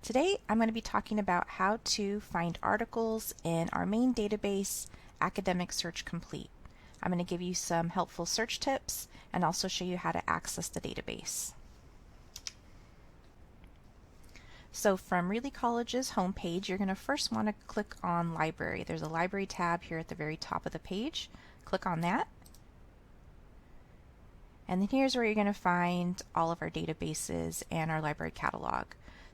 Today I'm going to be talking about how to find articles in our main database, Academic Search Complete. I'm going to give you some helpful search tips and also show you how to access the database. So from Relay College's homepage, you're going to first want to click on Library. There's a Library tab here at the very top of the page. Click on that. And then here's where you're going to find all of our databases and our library catalog.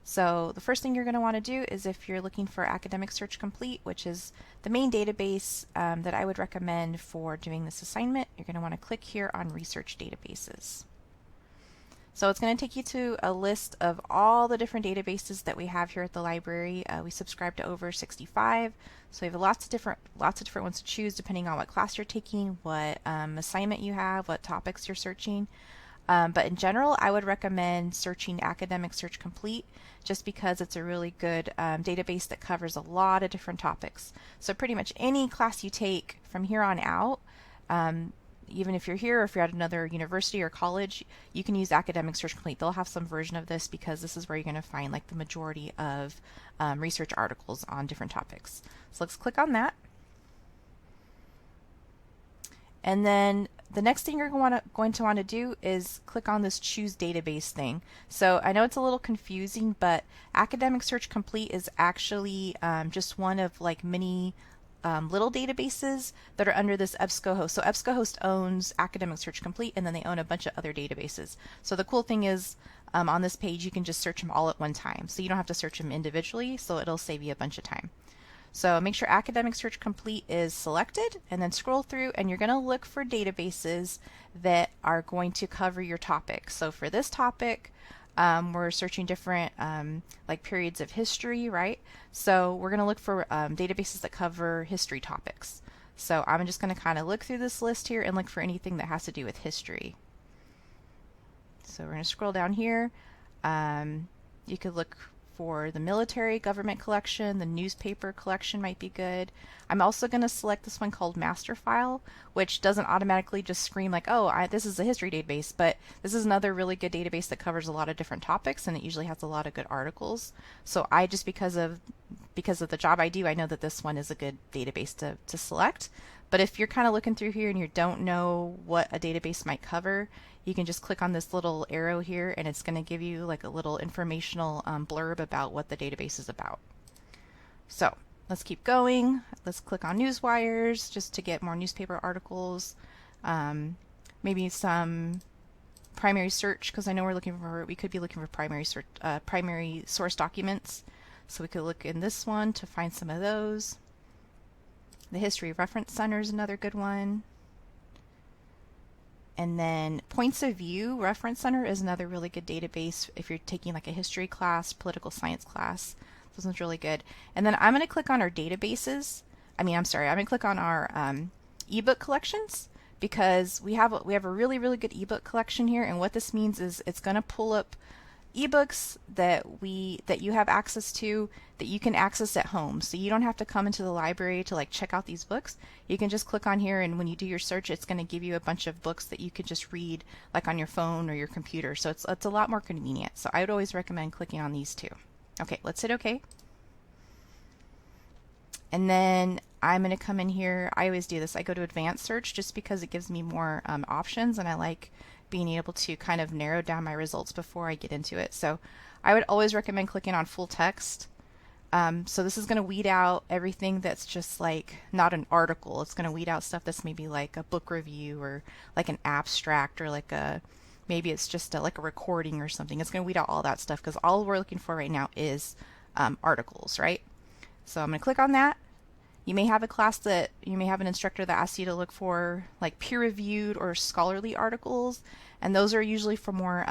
So the first thing you're going to want to do is, if you're looking for Academic Search Complete, which is the main database that I would recommend for doing this assignment, you're going to want to click here on Research Databases. So it's going to take you to a list of all the different databases that we have here at the library. We subscribe to over 65, so we have lots of different ones to choose depending on what class you're taking, what assignment you have, what topics you're searching. But in general, I would recommend searching Academic Search Complete just because it's a really good database that covers a lot of different topics. So pretty much any class you take from here on out, even if you're here or if you're at another university or college, you can use Academic Search Complete. They'll have some version of this because this is where you're going to find like the majority of research articles on different topics. So let's click on that. And then the next thing you're going to want to do is click on this Choose Database thing. So I know it's a little confusing, but Academic Search Complete is actually just one of like many little databases that are under this EBSCOhost. So EBSCOhost owns Academic Search Complete, and then they own a bunch of other databases. So the cool thing is on this page you can just search them all at one time. So you don't have to search them individually, so it'll save you a bunch of time. So make sure Academic Search Complete is selected, and then scroll through, and you're going to look for databases that are going to cover your topic. So for this topic, we're searching different like periods of history, right? So we're going to look for databases that cover history topics. So I'm just going to kind of look through this list here and look for anything that has to do with history. So we're going to scroll down here. You could look for the military government collection, the newspaper collection might be good. I'm also going to select this one called Master File, which doesn't automatically just scream like, oh, this is a history database, but this is another really good database that covers a lot of different topics, and it usually has a lot of good articles. So I just, because of the job I do, I know that this one is a good database to select. But if you're kind of looking through here and you don't know what a database might cover, you can just click on this little arrow here, and it's going to give you like a little informational blurb about what the database is about. So let's keep going. Let's click on Newswires just to get more newspaper articles. Maybe some primary search, because I know we could be looking for primary source documents. So we could look in this one to find some of those. The History Reference Center is another good one. And then Points of View Reference Center is another really good database if you're taking like a history class, political science class. This one's really good. And then I'm going to click on our databases. I'm going to click on our ebook collections, because we have a really, really good ebook collection here. And what this means is it's going to pull up ebooks that you have access to, that you can access at home. So you don't have to come into the library to like check out these books. You can just click on here, and when you do your search, it's going to give you a bunch of books that you could just read like on your phone or your computer. So it's a lot more convenient. So I would always recommend clicking on these two. Okay, let's hit OK. And then I'm going to come in here. I always do this. I go to Advanced Search just because it gives me more options, and I like being able to kind of narrow down my results before I get into it. So I would always recommend clicking on Full Text. So this is going to weed out everything that's just like not an article. It's going to weed out stuff that's maybe like a book review or like an abstract, or like maybe it's just like a recording or something. It's going to weed out all that stuff, because all we're looking for right now is articles, right? So I'm going to click on that. You may have an instructor that asks you to look for like peer-reviewed or scholarly articles, and those are usually for more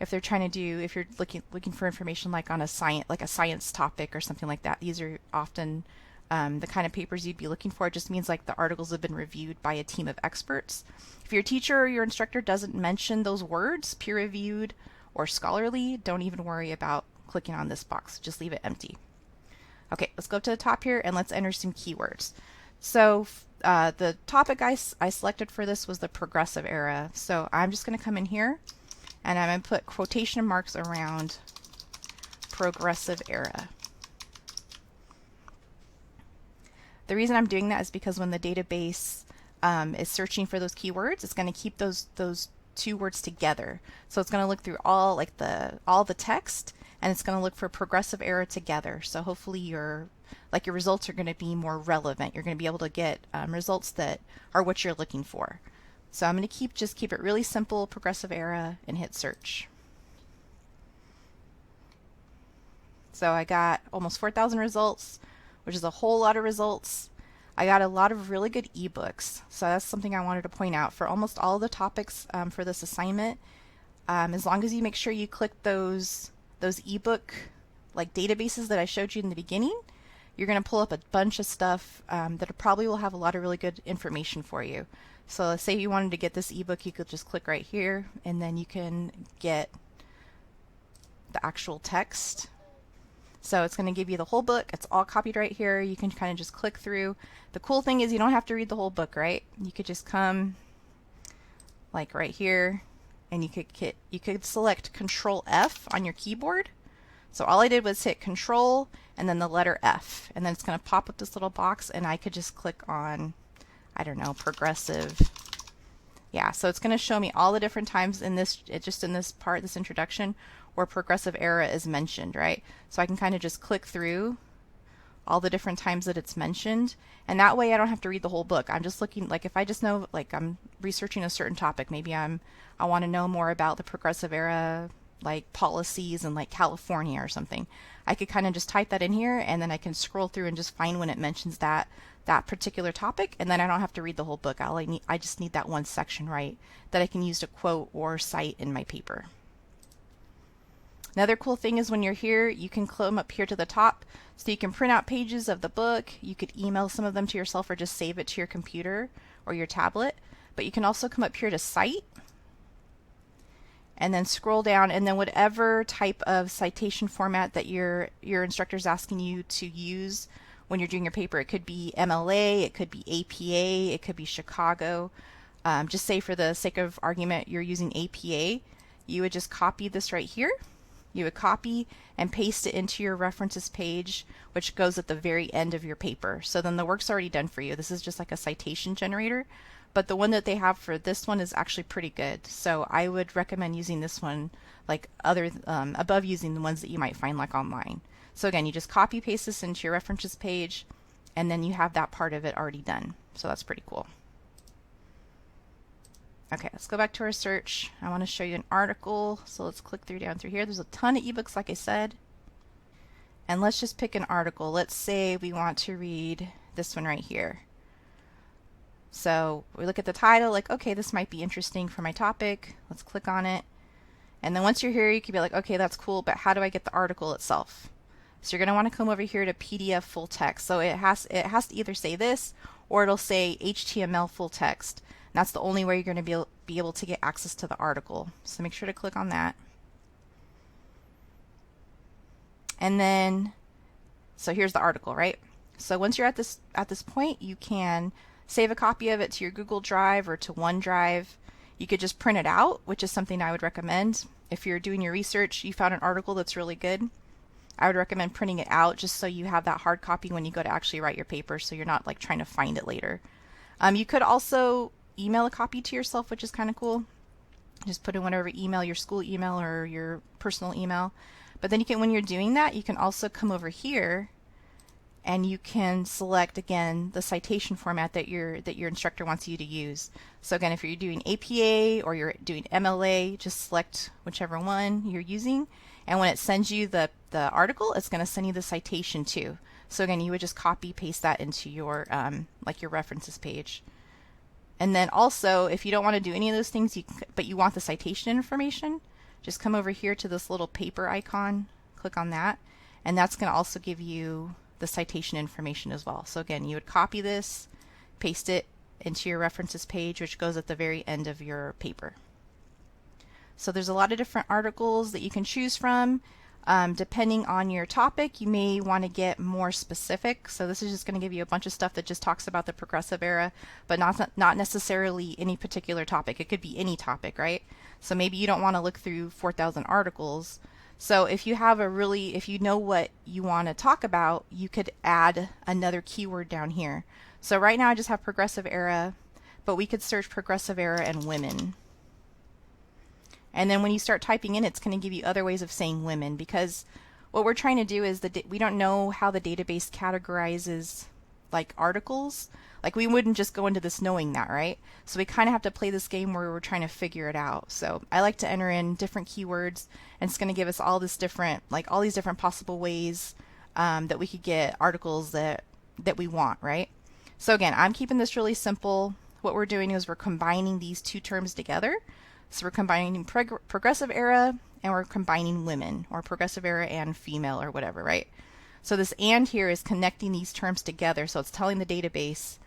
if you're looking for information like on a science topic or something like that. These are often the kind of papers you'd be looking for. It just means like the articles have been reviewed by a team of experts. If your teacher or your instructor doesn't mention those words, peer-reviewed or scholarly, don't even worry about clicking on this box. Just leave it empty. Okay, let's go up to the top here and let's enter some keywords. So the topic I selected for this was the Progressive Era. So I'm just going to come in here, and I'm going to put quotation marks around progressive era. The reason I'm doing that is because when the database is searching for those keywords, it's going to keep those two words together. So it's going to look through all the text, and it's going to look for progressive era together. So hopefully your results are going to be more relevant. You're going to be able to get results that are what you're looking for. So I'm going to just keep it really simple, progressive era, and hit search. So I got almost 4,000 results, which is a whole lot of results. I got a lot of really good ebooks. So that's something I wanted to point out for almost all the topics for this assignment. As long as you make sure you click those ebook databases that I showed you in the beginning, you're going to pull up a bunch of stuff that probably will have a lot of really good information for you. So let's say you wanted to get this ebook, you could just click right here, and then you can get the actual text. So it's going to give you the whole book. It's all copied right here. You can kind of just click through. The cool thing is you don't have to read the whole book, right? You could just come right here, and you could select Control F on your keyboard. So all I did was hit Control and then the letter F, and then it's going to pop up this little box, and I could just click on, I don't know, progressive. Yeah, so it's going to show me all the different times in this part, this introduction, where progressive era is mentioned, right? So I can kind of just click through all the different times that it's mentioned, and that way I don't have to read the whole book. I'm just looking, if I just know, I'm researching a certain topic, maybe I want to know more about the progressive era, policies in California or something. I could kind of just type that in here, and then I can scroll through and just find when it mentions that particular topic, and then I don't have to read the whole book. I just need that one section, right, that I can use to quote or cite in my paper. Another cool thing is when you're here, you can come up here to the top, so you can print out pages of the book. You could email some of them to yourself or just save it to your computer or your tablet. But you can also come up here to Cite, and then scroll down, and then whatever type of citation format that your instructor is asking you to use when you're doing your paper. It could be MLA, it could be APA, it could be Chicago. Just say for the sake of argument you're using APA, you would just copy this right here. You would copy and paste it into your references page, which goes at the very end of your paper. So then the work's already done for you. This is just like a citation generator, but the one that they have for this one is actually pretty good. So I would recommend using this one above using the ones that you might find online. So again, you just copy paste this into your references page, and then you have that part of it already done. So that's pretty cool. Okay, let's go back to our search. I want to show you an article, so let's click down through here. There's a ton of ebooks, like I said. And let's just pick an article. Let's say we want to read this one right here. So we look at the title, okay, this might be interesting for my topic. Let's click on it. And then once you're here, you can be like, okay, that's cool, but how do I get the article itself? So you're going to want to come over here to PDF full text. So it has to either say this, or it'll say HTML full text. And that's the only way you're going to be able to get access to the article. So make sure to click on that. And then, so here's the article, right? So once you're at this point, you can save a copy of it to your Google Drive or to OneDrive. You could just print it out, which is something I would recommend. If you're doing your research, you found an article that's really good, I would recommend printing it out just so you have that hard copy when you go to actually write your paper, so you're not trying to find it later. You could also email a copy to yourself, which is kind of cool. Just put in whatever email, your school email or your personal email. But then when you're doing that, you can also come over here and you can select again the citation format that your instructor wants you to use. So again, if you're doing APA or you're doing MLA, just select whichever one you're using, and when it sends you the article, it's going to send you the citation too. So again, you would just copy paste that into your your references page. And then also, if you don't want to do any of those things, but you want the citation information, just come over here to this little paper icon, click on that, and that's going to also give you the citation information as well. So again, you would copy this, paste it into your references page, which goes at the very end of your paper. So there's a lot of different articles that you can choose from. Depending on your topic, you may want to get more specific. So this is just going to give you a bunch of stuff that just talks about the progressive era, but not necessarily any particular topic. It could be any topic, right? So maybe you don't want to look through 4,000 articles. So if you have if you know what you want to talk about, you could add another keyword down here. So right now I just have progressive era, but we could search progressive era and women. And then when you start typing in, it's going to give you other ways of saying women, because what we're trying to do is we don't know how the database categorizes like articles. Like we wouldn't just go into this knowing that, right? So we kind of have to play this game where we're trying to figure it out. So I like to enter in different keywords, and it's going to give us all this different, like all these different possible ways that we could get articles that we want, right? So again, I'm keeping this really simple. What we're doing is we're combining these two terms together. So we're combining progressive era and we're combining women, or progressive era and female, or whatever, right? So this and here is connecting these terms together. So it's telling the database,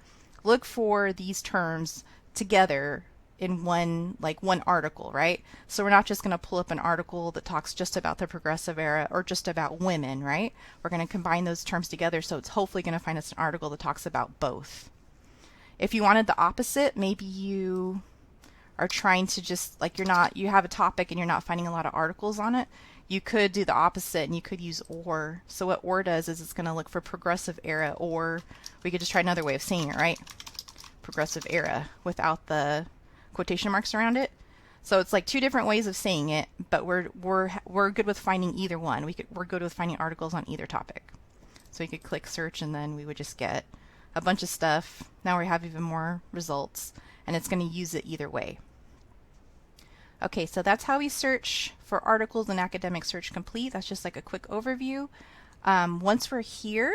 look for these terms together in one article, right? So we're not just going to pull up an article that talks just about the progressive era or just about women, right? We're going to combine those terms together, so it's hopefully going to find us an article that talks about both. If you wanted the opposite, maybe you are trying to just, like, you have a topic and you're not finding a lot of articles on it, you could do the opposite and you could use or. So what or does is it's going to look for progressive era, or we could just try another way of saying it, right? Progressive era without the quotation marks around it. So it's like two different ways of saying it, but we're good with finding either one. We're good with finding articles on either topic. So we could click search and then we would just get a bunch of stuff. Now we have even more results, and it's going to use it either way. Okay, so that's how we search for articles in Academic Search Complete. That's just like a quick overview. Once we're here,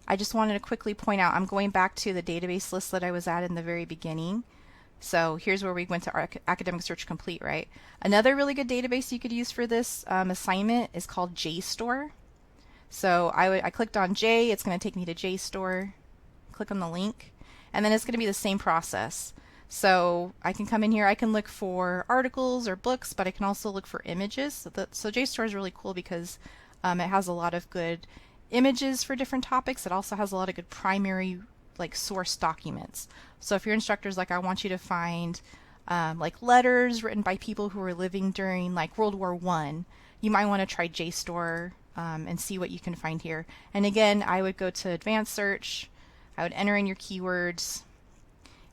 I just wanted to quickly point out, I'm going back to the database list that I was at in the very beginning. So here's where we went to our Academic Search Complete, right? Another really good database you could use for this assignment is called JSTOR. So I clicked on J, it's going to take me to JSTOR. Click on the link, and then it's going to be the same process. So I can come in here, I can look for articles or books, but I can also look for images. So JSTOR is really cool because it has a lot of good images for different topics. It also has a lot of good primary source documents. So if your instructor's like, I want you to find like letters written by people who were living during like World War I, you might want to try JSTOR and see what you can find here. And again, I would go to advanced search, I would enter in your keywords,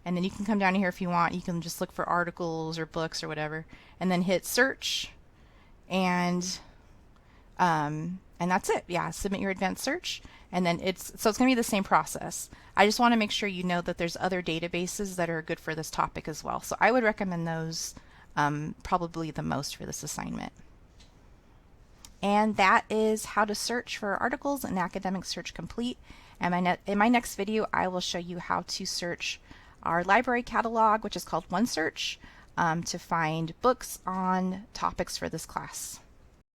and then you can come down here if you want. You can just look for articles or books or whatever, and then hit search, and that's it. Yeah, submit your advanced search, and then it's going to be the same process. I just want to make sure you know that there's other databases that are good for this topic as well. So I would recommend those probably the most for this assignment. And that is how to search for articles in Academic Search Complete. And in my next video, I will show you how to search our library catalog, which is called OneSearch, to find books on topics for this class.